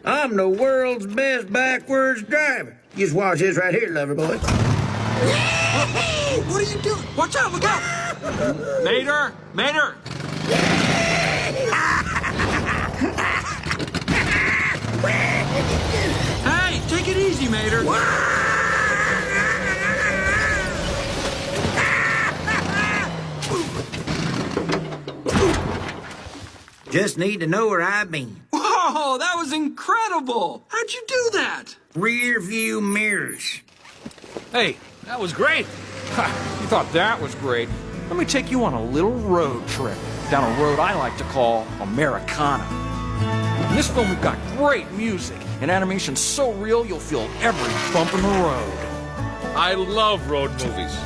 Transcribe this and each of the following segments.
I'm the world's best backwards driver. Just watch this right here, lover boy. Hey, what are you doing? Watch out, look out! Mater! Mater! Hey, take it easy, Mater. Just need to know where I've been. Whoa, that was incredible! How'd you do that? Rear view mirrors. Hey, that was great. Ha, you thought that was great. Let me take you on a little road trip down a road I like to call Americana. In this film, we've got great music and animation so real you'll feel every bump in the road. I love road movies.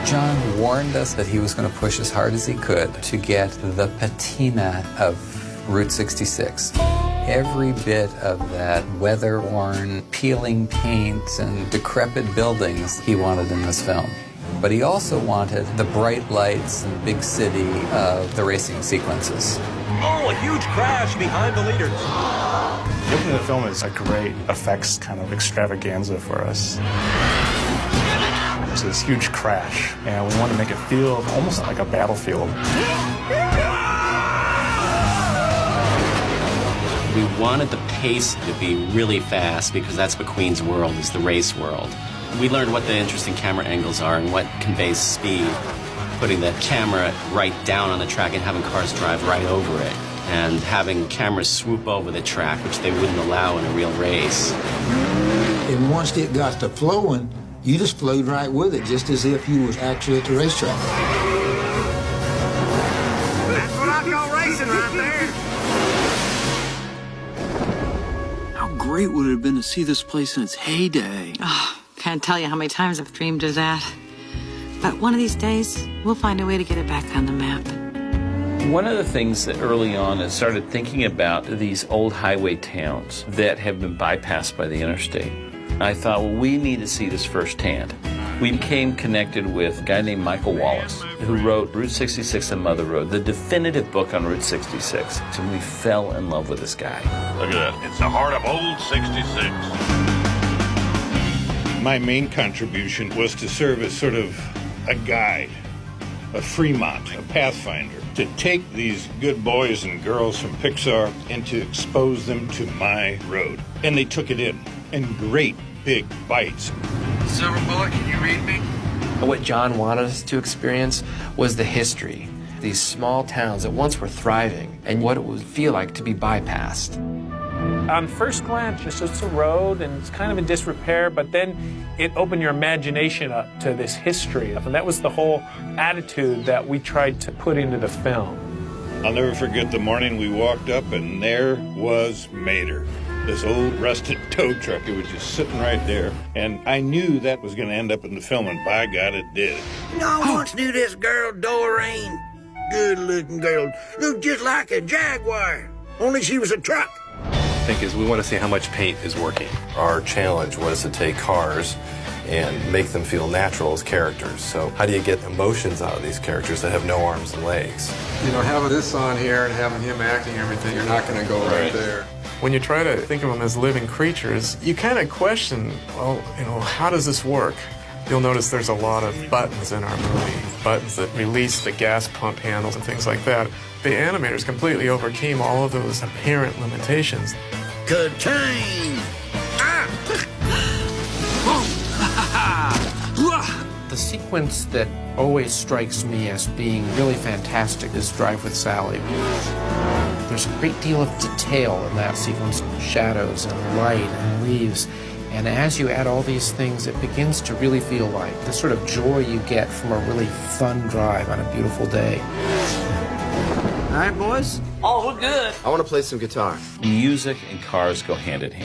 John warned us that he was going to push as hard as he could to get the patina of Route 66. Every bit of that weather-worn, peeling paint and decrepit buildings he wanted in this film. But he also wanted the bright lights and big city of the racing sequences. Oh, a huge crash behind the leaders. The opening of the film is a great effects kind of extravaganza for us. It's this huge crash, and we want to make it feel almost like a battlefield. We wanted the pace to be really fast because that's McQueen's world, is the race world. We learned what the interesting camera angles are and what conveys speed. Putting the camera right down on the track and having cars drive right over it. And having cameras swoop over the track, which they wouldn't allow in a real race. And once it got to flowing, you just flowed right with it, just as if you was actually at the racetrack. That's what I call racing right there. How great would it have been to see this place in its heyday? Oh, can't tell you how many times I've dreamed of that. But one of these days, we'll find a way to get it back on the map. One of the things that early on I started thinking about these old highway towns that have been bypassed by the interstate. I thought, well, we need to see this firsthand. We became connected with a guy named Michael Wallace, who wrote Route 66 and Mother Road, the definitive book on Route 66. And we fell in love with this guy. Look at that. It's the heart of old 66. My main contribution was to serve as sort of a guide, a Fremont, a pathfinder, to take these good boys and girls from Pixar and to expose them to my road. And they took it in great big bites. Silver Bullet, can you read me? What John wanted us to experience was the history. These small towns that once were thriving and what it would feel like to be bypassed. On first glance, it's just a road and it's kind of in disrepair, but then it opened your imagination up to this history. And that was the whole attitude that we tried to put into the film. I'll never forget the morning we walked up and there was Mater. This old rusted tow truck, it was just sitting right there. And I knew that was going to end up in the film, and by God, it did. You know, I once knew this girl, Doreen. Good-looking girl. Looked just like a Jaguar, only she was a truck. I think is we want to see how much paint is working. Our challenge was to take cars and make them feel natural as characters. So how do you get emotions out of these characters that have no arms and legs? You know, having this on here and having him acting everything, you're not going to go right there. When you try to think of them as living creatures, you kind of question, well, you know, how does this work? You'll notice there's a lot of buttons in our movie, buttons that release the gas pump handles and things like that. The animators completely overcame all of those apparent limitations. Ka-ching! The sequence that always strikes me as being really fantastic is Drive with Sally. There's a great deal of detail in that sequence, shadows and light and leaves. And as you add all these things, it begins to really feel like the sort of joy you get from a really fun drive on a beautiful day. All right, boys? Oh, we're good. I want to play some guitar. Music and cars go hand in hand.